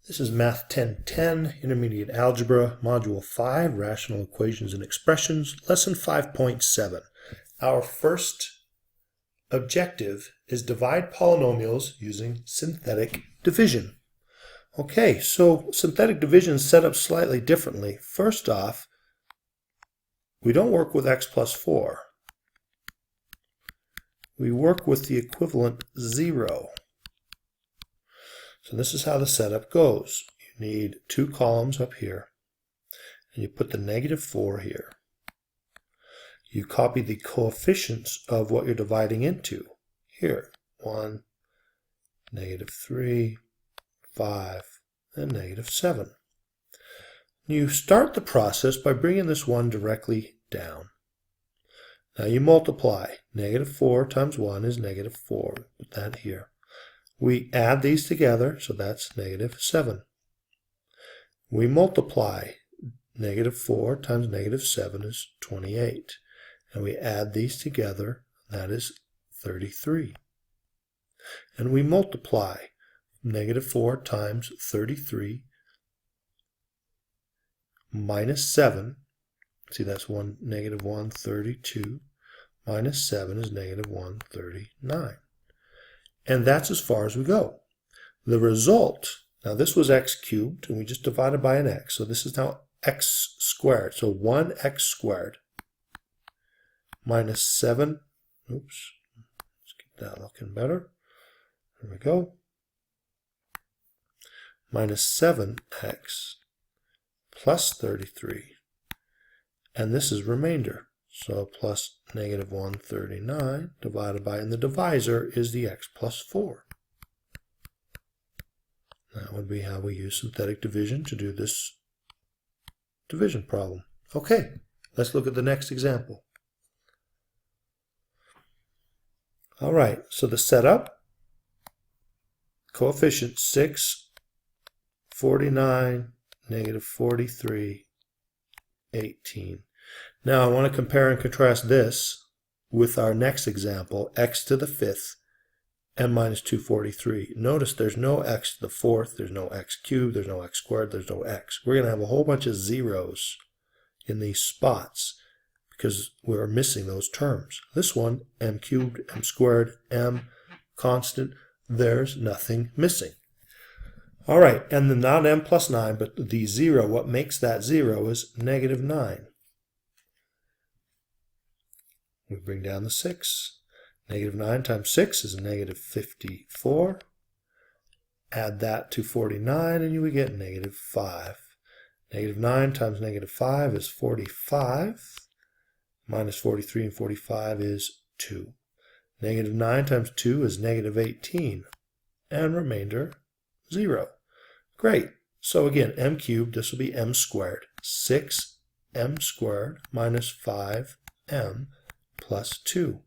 This is Math 1010, Intermediate Algebra, Module 5, Rational Equations and Expressions, Lesson 5.7. Our first objective is divide polynomials using synthetic division. Okay, so synthetic division is set up slightly differently. First off, we don't work with x plus 4. We work with the equivalent 0. So this is how the setup goes. You need two columns up here, and you put the -4 here. You copy the coefficients of what you're dividing into. Here, 1, -3, 5, and -7. You start the process by bringing this 1 directly down. Now you multiply. -4 times 1 is -4. Put that here. We add these together, so that's -7. We multiply. -4 times -7 is 28. And we add these together, that is 33. And we multiply. -4 times 33 minus 7. See, that's -132. Minus 7 is -139. And that's as far as we go. The result, now this was x cubed, and we just divided by an x. So this is now x squared. So 1x squared minus 7. Oops. Let's get that looking better. There we go. Minus 7x plus 33. And this is remainder. So plus -139 divided by, and the divisor is the x plus 4. That would be how we use synthetic division to do this division problem. Okay, let's look at the next example. All right, so the setup, coefficient 6, 49, -43, 18. Now I want to compare and contrast this with our next example, x to the 5th, m minus 243. Notice there's no x to the 4th, there's no x cubed, there's no x squared, there's no x. We're going to have a whole bunch of zeros in these spots because we're missing those terms. This one, m cubed, m squared, m constant, there's nothing missing. All right, and then not m plus 9, but the 0, what makes that 0 is -9. We bring down the 6. -9 times 6 is -54. Add that to 49 and you would get -5. -9 times -5 is 45. Minus 43 and 45 is 2. -9 times 2 is -18. And remainder 0. Great. So again, m cubed, this will be m squared. 6m squared minus 5m plus 2.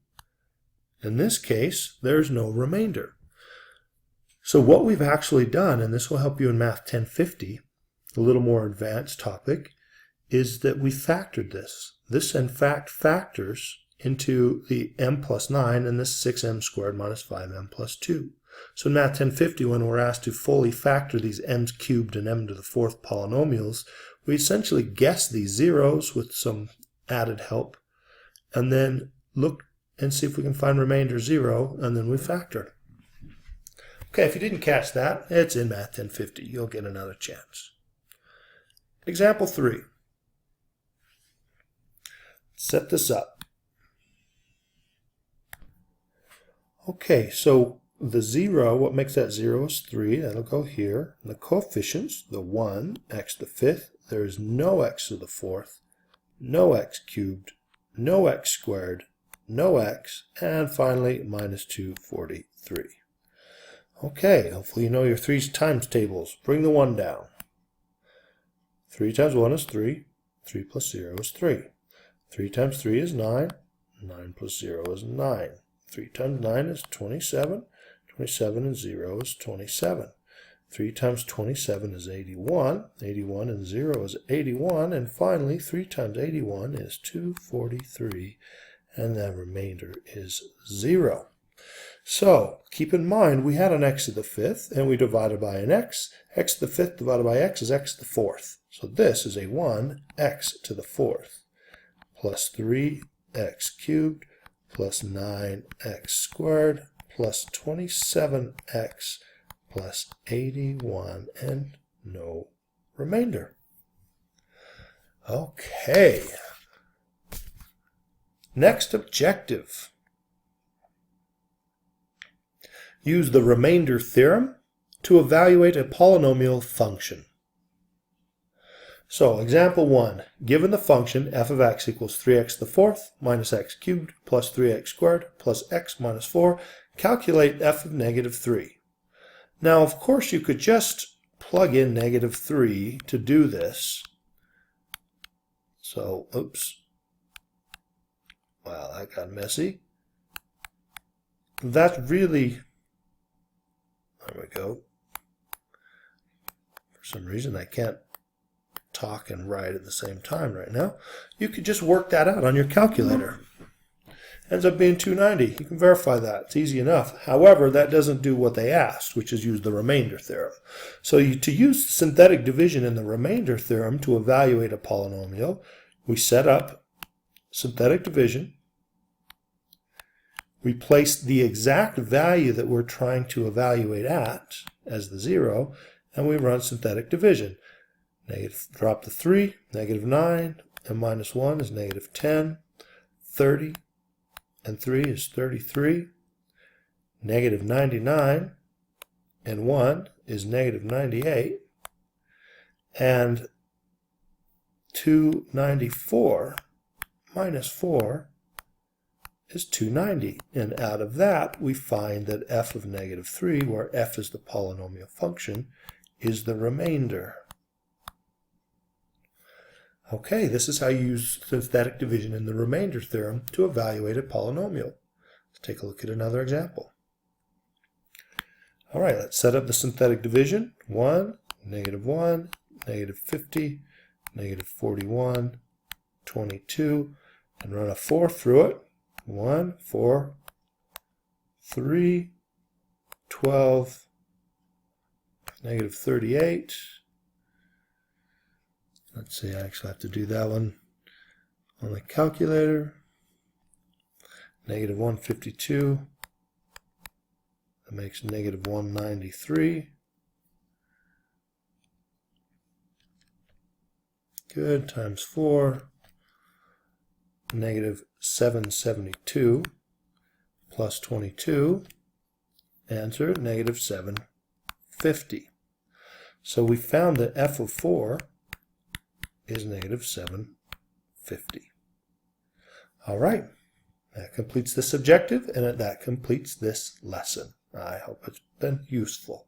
In this case, there's no remainder. So what we've actually done, and this will help you in Math 1050, a little more advanced topic, is that we factored this. This, in fact, factors into the m plus 9 and this 6m squared minus 5m plus 2. So in Math 1050, when we're asked to fully factor these m cubed and m to the 4th polynomials, we essentially guess these zeros with some added help, and then look and see if we can find remainder 0, and then we factor. Okay, if you didn't catch that, it's in Math 1050. You'll get another chance. Example 3. Set this up. Okay, so the 0, what makes that 0 is 3. That'll go here. And the coefficients, the 1, x to the 5th, there is no x to the 4th, no x cubed, no x squared, no x, and finally minus 243. Okay, hopefully you know your 3 times tables. Bring the 1 down. 3 times 1 is 3. 3 plus 0 is 3. 3 times 3 is 9. 9 plus 0 is 9. 3 times 9 is 27. 27 and 0 is 27. 3 times 27 is 81. 81 and 0 is 81. And finally, 3 times 81 is 243. And the remainder is 0. So keep in mind we had an x to the fifth and we divided by an x. X to the fifth divided by x is x to the fourth. So this is a 1x to the fourth plus 3x cubed plus 9x squared plus 27x plus 81 and no remainder. Okay. Next objective. Use the remainder theorem to evaluate a polynomial function. So, example 1. Given the function f of x equals 3x to the fourth minus x cubed plus 3x squared plus x minus 4, calculate f of negative 3. Now, of course, you could just plug in negative 3 to do this. So, oops. Wow, that got messy. That's really... There we go. For some reason, I can't talk and write at the same time right now. You could just work that out on your calculator. Ends up being 290. You can verify that. It's easy enough. However, that doesn't do what they asked, which is use the remainder theorem. So to use synthetic division in the remainder theorem to evaluate a polynomial, we set up synthetic division. We place the exact value that we're trying to evaluate at as the 0, and we run synthetic division. Drop the 3, negative 9, and minus 1 is negative 10, 30, and 3 is 33, negative 99, and 1 is negative 98, and 294 minus 4 is 290. And out of that, we find that f of negative 3, where f is the polynomial function, is the remainder. Okay, this is how you use synthetic division in the remainder theorem to evaluate a polynomial. Let's take a look at another example. All right, let's set up the synthetic division. 1, negative 50, negative 41, 22, and run a 4 through it. 1, 4, 3, 12, negative 38. Let's see, I actually have to do that one on the calculator. Negative 152. That makes negative 193. Good, times 4. Negative 772 plus 22. Answer, negative 750. So we found that f of 4 is negative 750. All right, that completes this objective, and that completes this lesson. I hope it's been useful.